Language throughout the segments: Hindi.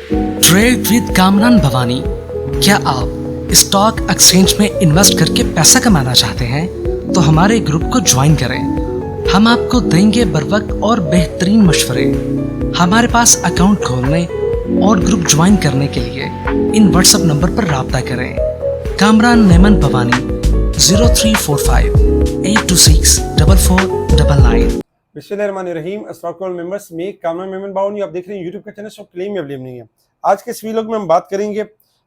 Trade with Kamran Bhavani. क्या आप स्टॉक एक्सचेंज में इन्वेस्ट करके पैसा कमाना चाहते हैं तो हमारे ग्रुप को ज्वाइन करें। हम आपको देंगे बर वक्त और बेहतरीन मशवरे। हमारे पास अकाउंट खोलने और ग्रुप ज्वाइन करने के लिए इन व्हाट्सएप नंबर पर राब्ता करें। कामरान नेमन भवानी 0345-826-4499। बिस्मिल्लाहिर्रहमानिर्रहीम। अस्सलाम वालेकुम मेंबर्स, मैं कामरान मेमन बावनी, आप देख रहे हैं यूट्यूब का चैनल स्टॉक क्लेम अवेलेबल नहीं है। आज के इस वीलॉग में हम बात करेंगे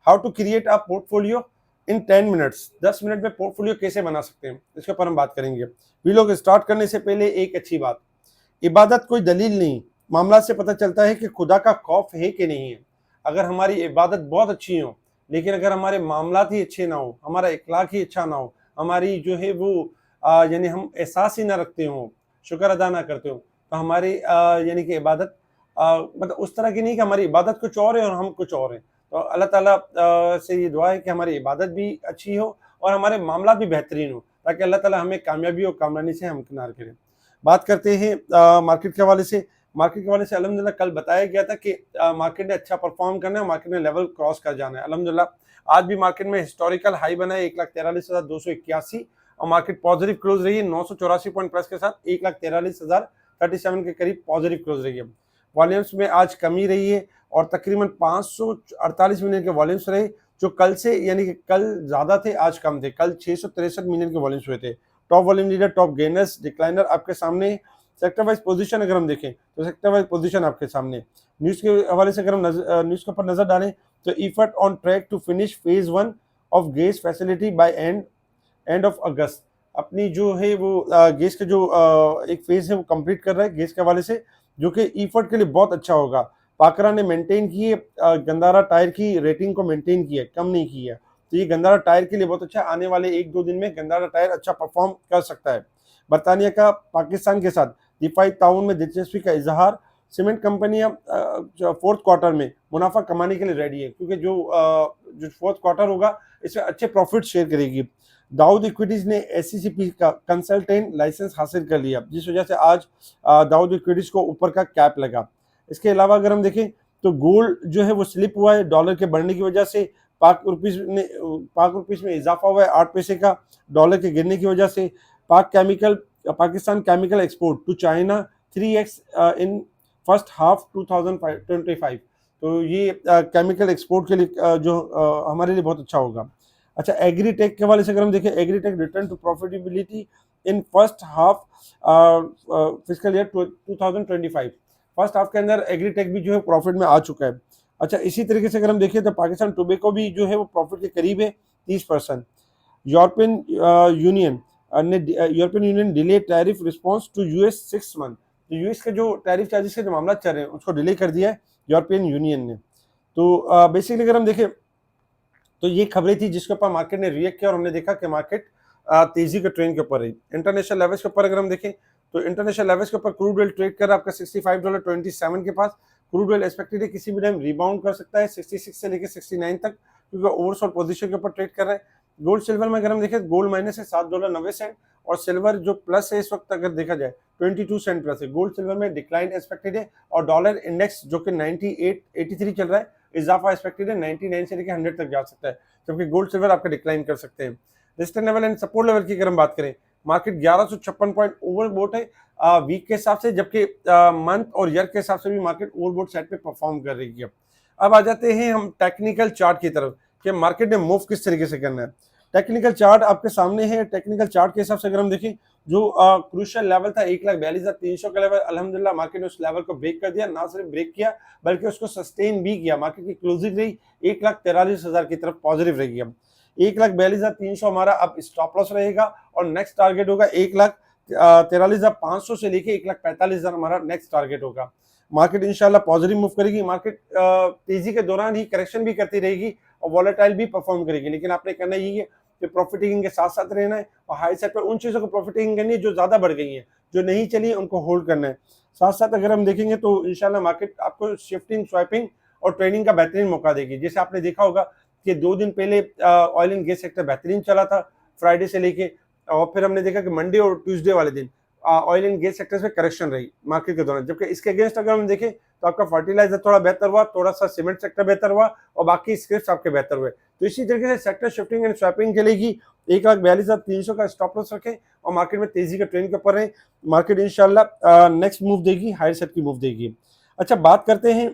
how to create a portfolio in 10 minutes. 10 minute में पोर्टफोलियो कैसे बना सकते हैं, इसके ऊपर हम बात करेंगे। वीलॉग स्टार्ट करने से पहले एक अच्छी बात, इबादत कोई दलील नहीं, मामला से पता चलता है कि खुदा का खौफ है कि नहीं है। अगर हमारी इबादत बहुत अच्छी हो लेकिन अगर हमारे मामलात ही अच्छे ना हो, हमारा इखलाक ही अच्छा ना हो, हमारी जो है वो यानी हम एहसास ही ना रखते हो, शुक्र अदा ना करते हो, तो हमारी यानी कि इबादत मतलब उस तरह की नहीं कि हमारी इबादत कुछ और है और हम कुछ और हैं। तो अल्लाह ताला से ये दुआ है कि हमारी इबादत भी अच्छी हो और हमारे मामला भी बेहतरीन हो, ताकि अल्लाह ताला हमें कामयाबी और कामरानी से हमकिनार करें। बात करते हैं मार्केट के हवाले से। मार्केट के हवाले से अल्हम्दुलिल्लाह कल बताया गया था कि मार्केट ने अच्छा परफॉर्म करना है, मार्केट ने लेवल क्रॉस कर जाना है। अल्हम्दुलिल्लाह आज भी मार्केट में हिस्टोरिकल हाई बना है 1,43,281 और मार्केट पॉजिटिव क्लोज रही है 984 पॉइंट प्लस के साथ 1,43,037 के करीब पॉजिटिव क्लोज रही है। वॉल्यूम्स में आज कमी रही है और तकरीबन 548 मिलियन के वॉल्यूम्स रहे, जो कल से यानी कि कल ज्यादा थे आज कम थे। कल 663 मिलियन के वॉल्यूम्स हुए थे। Top volume leader, top gainers, decliner आपके सामने। सेक्टर वाइज पोजीशन अगर हम देखें तो सेक्टर वाइज पोजीशन आपके सामने। न्यूज के हवाले से अगर हम न्यूज के ऊपर नजर डालें तो effort on track to finish phase 1 of gas facility by end of August. अपनी जो है वो गैस के जो एक फेज है वो कंप्लीट कर रहा है गैस के हवाले से, जो कि ईफर्ट के लिए बहुत अच्छा होगा। पाकरा ने मेंटेन की है गंदारा टायर की रेटिंग को मेंटेन किया है, कम नहीं किया। तो ये गंदारा टायर के लिए बहुत अच्छा, आने वाले 1-2 दिन में गंदारा टायर अच्छा परफॉर्म कर सकता है। बरतानिया का पाकिस्तान के साथ दिफाई ताउन में दिलचस्पी का इजहार। सीमेंट कंपनियां फोर्थ क्वार्टर में मुनाफा कमाने के लिए रेडी है, क्योंकि जो फोर्थ क्वार्टर होगा इसमें अच्छे प्रॉफिट शेयर करेगी। दाऊद इक्विटीज ने एससीसीपी का कंसल्टेंट लाइसेंस हासिल कर लिया, जिस वजह से आज दाऊद इक्विटीज को ऊपर का कैप लगा। इसके अलावा अगर हम देखें तो गोल्ड जो है वो स्लिप हुआ है डॉलर के बढ़ने की वजह से। पाक रुपीस में इजाफा हुआ है 8 पैसे का डॉलर के गिरने की वजह से। Pakistan chemical export to China 3x in first half 2025। तो ये केमिकल एक्सपोर्ट के लिए जो हमारे लिए बहुत अच्छा होगा। अच्छा, एग्रीटेक के हवाले से अगर हम देखें, agritech return to profitability in first half fiscal year 2025। First half के अंदर एग्रीटेक भी जो है प्रॉफिट में आ चुका है। अच्छा, इसी तरीके से अगर हम देखें तो पाकिस्तान टोबैको भी जो है वो प्रॉफिट के करीब है 30%। European Union delay tariff response to US 6 month. तो यूएस के जो टैरिफ चार्जेस के जो मामला चल रहे हैं उसको डिले कर दिया है यूरोपियन यूनियन ने। तो बेसिकली अगर हम देखें तो ये खबरें थी जिसके ऊपर मार्केट ने रिएक्ट किया और हमने देखा कि मार्केट तेजी के ट्रेंड के ऊपर है। इंटरनेशनल लेवल्स के ऊपर अगर हम देखें तो इंटरनेशनल लेवल्स के ऊपर क्रूड ऑयल ट्रेड कर रहा है आपका $65.27 के पास। क्रूड ऑयल एक्सपेक्टेड है किसी भी टाइम रिबाउंड कर सकता है 66 से लेकर 69 तक, क्योंकि ओवरसोल्ड पोजीशन के ऊपर ट्रेड कर रहा है। गोल्ड सिल्वर में अगर हम देखें, गोल्ड माइनस है $7.90 और सिल्वर जो प्लस है इस वक्त अगर देखा जाए 22 सेंट प्लस है। गोल्ड सिल्वर में डिक्लाइन एक्सपेक्टेड है और डॉलर इंडेक्स जो कि 83 चल रहा है, इजाफा एक्सपेक्टेड है 99 से लेकर 100 तक जा सकता है, जबकि गोल्ड सिल्वर आपका डिक्लाइन कर सकते हैं। Resistance level and support level की अगर हम बात करें, मार्केट 1156 पॉइंट ओवरबोट है वीक के हिसाब से, जबकि मंथ और ईयर के हिसाब से भी मार्केट ओवरबोट साइड पे परफॉर्म कर रही है। अब आ जाते हैं हम टेक्निकल चार्ट की तरफ कि मार्केट ने मूव किस तरीके से करना है। टेक्निकल चार्ट आपके सामने है। टेक्निकल चार्ट के हिसाब से अगर हम देखें, जो क्रूशियल लेवल था 1,42,300 का लेवल, अल्हम्दुलिल्लाह मार्केट ने उस लेवल को ब्रेक कर दिया। ना सिर्फ ब्रेक किया बल्कि उसको सस्टेन भी किया। मार्केट की क्लोजिंग रही 1,43,000 की तरफ पॉजिटिव रही है। 1,42,300 हमारा अब स्टॉप लॉस रहेगा और नेक्स्ट टारगेट होगा 1,43,500 से लेके 1,45,000 हमारा नेक्स्ट टारगेट होगा। मार्केट इंशाल्लाह पॉजिटिव मूव करेगी। मार्केट तेजी के दौरान ही करेक्शन भी करती रहेगी और वॉलेटाइल भी परफॉर्म करेगी, लेकिन आपने करना यही है कि प्रॉफिट टेकिंग के साथ साथ रहना है और हाई साइड पर उन चीजों को प्रॉफिट टेकिंग करनी है जो ज्यादा बढ़ गई हैं, जो नहीं चली उनको होल्ड करना है। साथ साथ अगर हम देखेंगे तो इंशाल्लाह मार्केट आपको शिफ्टिंग, स्वैपिंग और ट्रेडिंग का बेहतरीन मौका देगी। जैसे आपने देखा होगा कि 2 दिन पहले ऑयल एंड गैस सेक्टर बेहतरीन चला था फ्राइडे से लेके, और फिर हमने देखा कि मंडे और ट्यूसडे वाले दिन ऑयल एंड गैस सेक्टर्स में करेक्शन रही मार्केट के दौरान, जबकि इसके अगेंस्ट अगर हम देखें तो आपका फर्टिलाइजर थोड़ा बेहतर हुआ, थोड़ा सा सीमेंट सेक्टर बेहतर हुआ और बाकी स्क्रिप्ट आपके बेहतर हुए। तो इसी तरीके से सेक्टर शिफ्टिंग एंड स्वैपिंग चलेगी। 1,42,300 का स्टॉप लॉस रखें और मार्केट में तेजी का ट्रेंड के ऊपर रहे। मार्केट इंशाल्लाह नेक्स्ट मूव देगी, हायर साइड की मूव देगी। अच्छा, बात करते हैं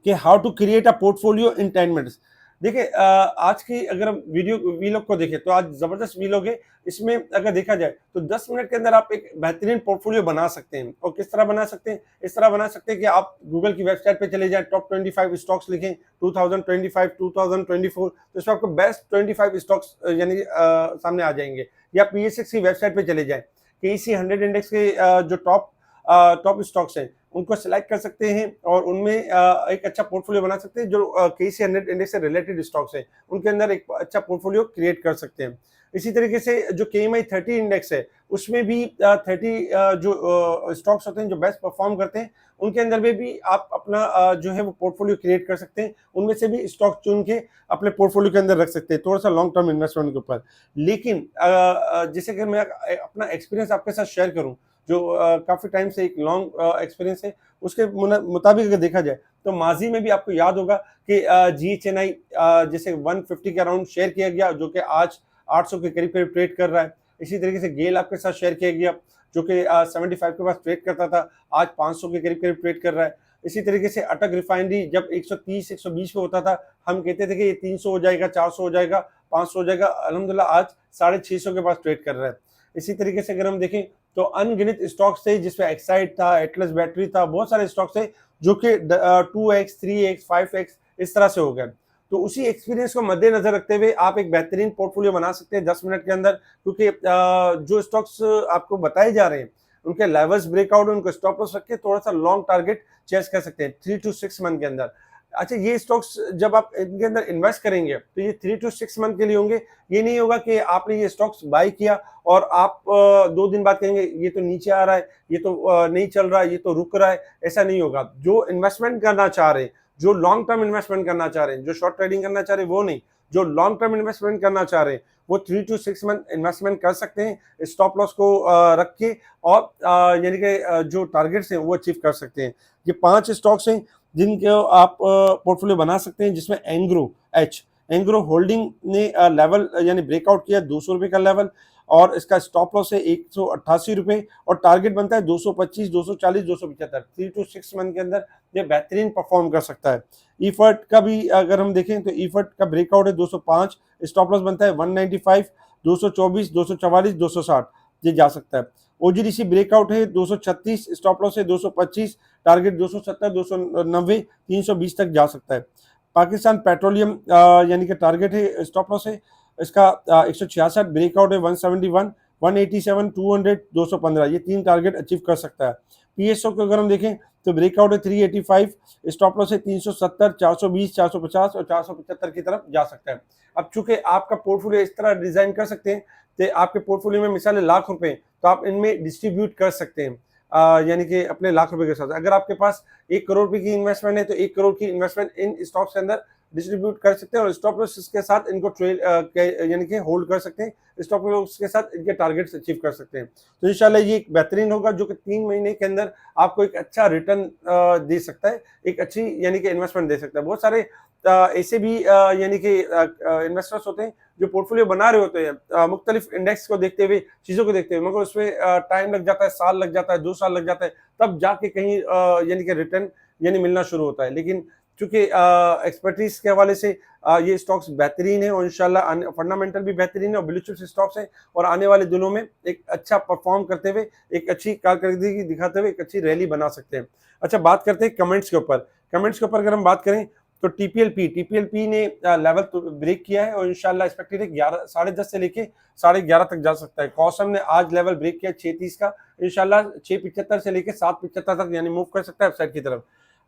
कि how to create a portfolio in 10 minutes. देखिए आज की अगर हम वीडियो वीलॉग को देखें तो आज जबरदस्त वीलॉग है। इसमें अगर देखा जाए तो 10 मिनट के अंदर आप एक बेहतरीन पोर्टफोलियो बना सकते हैं। और किस तरह बना सकते हैं? इस तरह बना सकते हैं कि आप गूगल की वेबसाइट पे चले जाएं, टॉप 25 स्टॉक्स लिखें 2025 2024, तो इसमें आपको बेस्ट 25 स्टॉक्स यानी सामने आ जाएंगे। या पीएसएक्स की वेबसाइट पे चले जाएं, केसी 100 इंडेक्स के जो टॉप स्टॉक्स हैं उनको सिलेक्ट कर सकते हैं और उनमें एक अच्छा पोर्टफोलियो बना सकते हैं। जो केसी 100 इंडेक्स से रिलेटेड स्टॉक्स हैं उनके अंदर एक अच्छा पोर्टफोलियो क्रिएट कर सकते हैं। इसी तरीके से जो केएमआई 30 इंडेक्स है उसमें भी 30 जो स्टॉक्स होते हैं जो बेस्ट परफॉर्म करते हैं उनके अंदर में भी आप अपना जो है वो पोर्टफोलियो क्रिएट कर सकते हैं। उनमें से भी स्टॉक चुन के अपने पोर्टफोलियो के अंदर रख सकते हैं, थोड़ा सा लॉन्ग टर्म इन्वेस्टमेंट के ऊपर। लेकिन जैसे कि मैं अपना एक्सपीरियंस आपके साथ शेयर करूं, जो काफी टाइम से एक लॉन्ग एक्सपीरियंस है, उसके मुताबिक अगर देखा जाए तो माजी में भी आपको याद होगा कि GHNI जैसे 150 के अराउंड शेयर किया गया, जो कि आज 800 के करीब करीब ट्रेड कर रहा है। इसी तरीके से गेल आपके साथ शेयर किया गया जो कि 75 के पास ट्रेड करता था, आज 500 के करीब करीब ट्रेड कर रहा है। इसी तरीके से अटक रिफाइनरी जब 130 120 पे होता था, हम कहते थे कि ये 300 हो जाएगा, 400 हो जाएगा, 500 हो जाएगा, अल्हम्दुलिल्लाह आज 650 के पास ट्रेड कर रहा है। इसी तरीके से अगर हम देखें तो अनगिनत स्टॉक्स थे जिसमें एक्साइड था, एटलस बैटरी था, बहुत सारे स्टॉक्स थे जो कि 2x 3x 5x इस तरह से हो गए। तो उसी एक्सपीरियंस को मद्देनजर रखते हुए आप एक बेहतरीन पोर्टफोलियो बना सकते हैं 10 मिनट के अंदर, क्योंकि जो स्टॉक्स आपको बताए जा रहे हैं उनके लेवल्स ब्रेकआउट, उनको स्टॉप लॉस रख के थोड़ा सा लॉन्ग टारगेट चेस कर सकते हैं 3 to 6 मंथ के अंदर। अच्छा, ये स्टॉक्स जब आप इनके अंदर इन्वेस्ट करेंगे तो ये 3 to 6 मंथ के लिए होंगे। ये नहीं होगा कि आपने ये स्टॉक्स बाय किया और आप 2 दिन बाद कहेंगे ये तो नीचे आ रहा है, ये तो नहीं चल रहा है, ये तो रुक रहा है। ऐसा नहीं होगा। जो इन्वेस्टमेंट करना चाह रहे हैं, जो लॉन्ग टर्म इन्वेस्टमेंट करना चाह रहे हैं, जो शॉर्ट ट्रेडिंग करना चाह रहे हैं वो नहीं, जो लॉन्ग टर्म इन्वेस्टमेंट करना चाह रहे हैं वो 3 to 6 मंथ इन्वेस्टमेंट कर सकते हैं स्टॉप लॉस को रख के, और यानी कि जो टारगेट्स हैं वो अचीव कर सकते हैं। ये 5 स्टॉक्स हैं जिनके आप पोर्टफोलियो बना सकते हैं, जिसमें एंग्रो होल्डिंग ने लेवल यानी ब्रेकआउट किया 200 रुपये का लेवल, और इसका स्टॉप लॉस है 188 रुपये और टारगेट बनता है 225 240 275। 3 to 6 मंथ के अंदर ये बेहतरीन परफॉर्म कर सकता है। ईफर्ट का भी अगर हम देखें तो ईफर्ट का ब्रेकआउट है 205, स्टॉप लॉस बनता है 195 224 244 260, ये जा सकता है। ओजीडीसी ब्रेकआउट है 236, स्टॉप लॉस है 225, टारगेट 270 290 320 तक जा सकता है। पाकिस्तान पेट्रोलियम यानी कि टारगेट है, स्टॉप लॉस है इसका 166, ब्रेकआउट है 171 187 200 215, ये 3 टारगेट अचीव कर सकता है। पीएसओ को अगर हम देखें तो ब्रेकआउट है 385, स्टॉप लॉस है 370 420 450 और 475 की तरफ जा सकता है। अब चूंकि आपका पोर्टफोलियो इस तरह डिजाइन कर सकते हैं कि आपके पोर्टफोलियो में मिसाल लाख रुपए तो आप इनमें डिस्ट्रीब्यूट कर सकते हैं, यानी कि अपने लाख रुपए के साथ अगर आपके पास 1 करोड़ रुपए की इन्वेस्टमेंट है तो 1 करोड़ की इन्वेस्टमेंट इन स्टॉक्स के अंदर डिस्ट्रीब्यूट कर सकते हैं और स्टॉप लॉस के साथ इनको ट्रेड यानी कि होल्ड कर सकते हैं, स्टॉप लॉस के साथ इनके टारगेट्स अचीव कर सकते हैं। तो इंशाल्लाह ये एक बेहतरीन होगा जो कि 3 महीने के अंदर आपको एक अच्छा रिटर्न दे सकता है, एक अच्छी यानी कि इन्वेस्टमेंट दे सकता है। बहुत सारे ऐसे भी यानी कि इन्वेस्टर्स होते हैं जो पोर्टफोलियो बना रहे होते हैं मुख्तलिफ इंडेक्स को देखते हुए, चीज़ों को देखते हुए, मगर उसमें टाइम लग जाता है, साल लग जाता है, 2 साल लग जाता है, तब जाके कहीं यानी कि रिटर्न यानी मिलना शुरू होता है। लेकिन चूंकि एक्सपर्टीज के हवाले से ये स्टॉक्स बेहतरीन है और इंशाल्लाह फंडामेंटल भी बेहतरीन है और ब्लू चिप स्टॉक्स हैं और आने वाले दिनों में एक अच्छा परफॉर्म करते हुए, एक अच्छी कारकर्दगी दिखाते हुए एक अच्छी रैली बना सकते हैं। अच्छा, बात करते हैं कमेंट्स के ऊपर। अगर हम बात करें तो टीपीएलपी ने लेवल तो ब्रेक किया है और इंशाल्लाह एक्सपेक्टेड है 10:30 से लेके 11:30 तक जा सकता है। कॉसम ने आज लेवल ब्रेक किया 6:30 का, इंशाल्लाह 6:75 से लेके 7:75 तक यानी मूव कर सकता है अपसाइड की तरफ।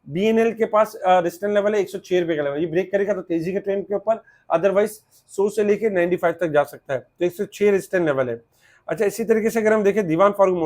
बीएनएल के पास रेजिस्टेंस लेवल है 106 रुपए का लेवल, ये ब्रेक करेगा तो तेजी के ट्रेंड के ऊपर, अदरवाइज 100 से लेके 95 तक जा सकता है, तो 106 रेजिस्टेंस लेवल है। अच्छा, इसी तरीके से अगर हम देखें दीवान फारूक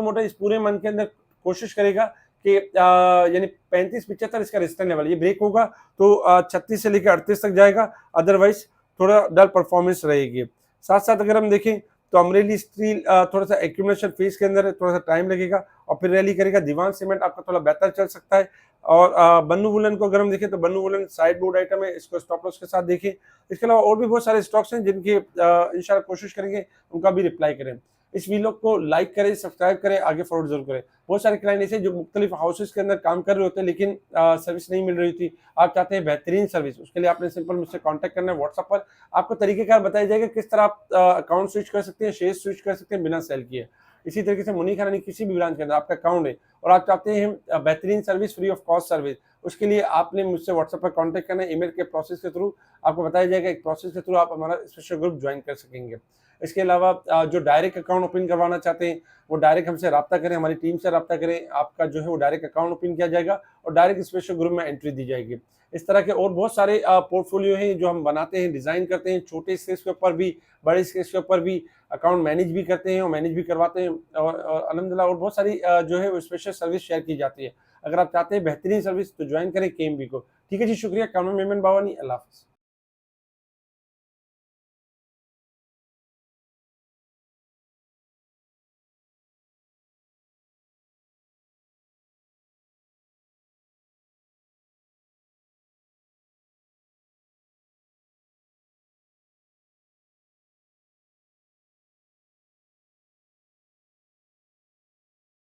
मोटर इस पूरे मंथ के अंदर कोशिश करेगा कि यानी 35-75 इसका रेजिस्टेंस लेवल, ये ब्रेक होगा तो 36 से लेकर 38 तक जाएगा, अदरवाइज थोड़ा डल परफॉर्मेंस रहेगी। साथ साथ अगर हम देखें तो अमरेली स्टील थोड़ा सा एक्यूमुलेशन फेज के अंदर है, थोड़ा सा टाइम लगेगा और फिर रैली करेगा। दीवान सीमेंट आपका थोड़ा बेहतर चल सकता है। और बन्नू वुलन को अगर हम देखें तो बन्नू वुलन साइड बोर्ड आइटम है, इसको स्टॉप लॉस के साथ देखें। इसके अलावा और भी बहुत सारे स्टॉक्स हैं जिनकी इंशाल्लाह कोशिश करेंगे उनका भी रिप्लाई करें। इस वीलॉग को लाइक करें, सब्सक्राइब करें, आगे फॉरवर्ड जरूर करें। बहुत सारे क्लाइंट ऐसे जो मुख्तलिफ हाउसेस के अंदर काम कर रहे होते हैं लेकिन सर्विस नहीं मिल रही थी। आप चाहते हैं बेहतरीन सर्विस, उसके लिए आपने सिंपल मुझसे कांटेक्ट करना है व्हाट्सएप पर। आपको तरीकेकार बताया जाएगा किस तरह आप अकाउंट स्विच कर सकते हैं, शेयर स्विच कर सकते हैं बिना सेल किए। इसी तरीके से मुनीर खान किसी भी ब्रांच के अंदर आपका अकाउंट है और आप चाहते हैं बेहतरीन service, free of cost service, उसके लिए आपने मुझसे व्हाट्सएप पर कांटेक्ट करना है। ईमेल के प्रोसेस के थ्रू आपको बताया जाएगा, एक प्रोसेस के थ्रू आप हमारा स्पेशल ग्रुप ज्वाइन कर सकेंगे। इसके अलावा जो डायरेक्ट अकाउंट ओपन करवाना चाहते हैं वो डायरेक्ट हमसे रब्ता करें, हमारी टीम से रब्ता करें। आपका जो है वो डायरेक्ट अकाउंट ओपन किया जाएगा और डायरेक्ट स्पेशल ग्रुप में एंट्री दी जाएगी। इस तरह के और बहुत सारे पोर्टफोलियो हैं जो हम बनाते हैं, डिज़ाइन करते हैं, छोटे स्केल के ऊपर भी, बड़े स्केल के ऊपर भी। अकाउंट मैनेज भी करते हैं और मैनेज भी करवाते हैं और अल्हम्दुलिल्लाह और बहुत सारी जो है वो स्पेशल सर्विस शेयर की जाती है। अगर आप चाहते हैं बेहतरीन सर्विस तो ज्वाइन करें केएमबी को। ठीक है जी, शुक्रिया। कामरान मेमन बावानी, अल्लाह हाफ़िज़।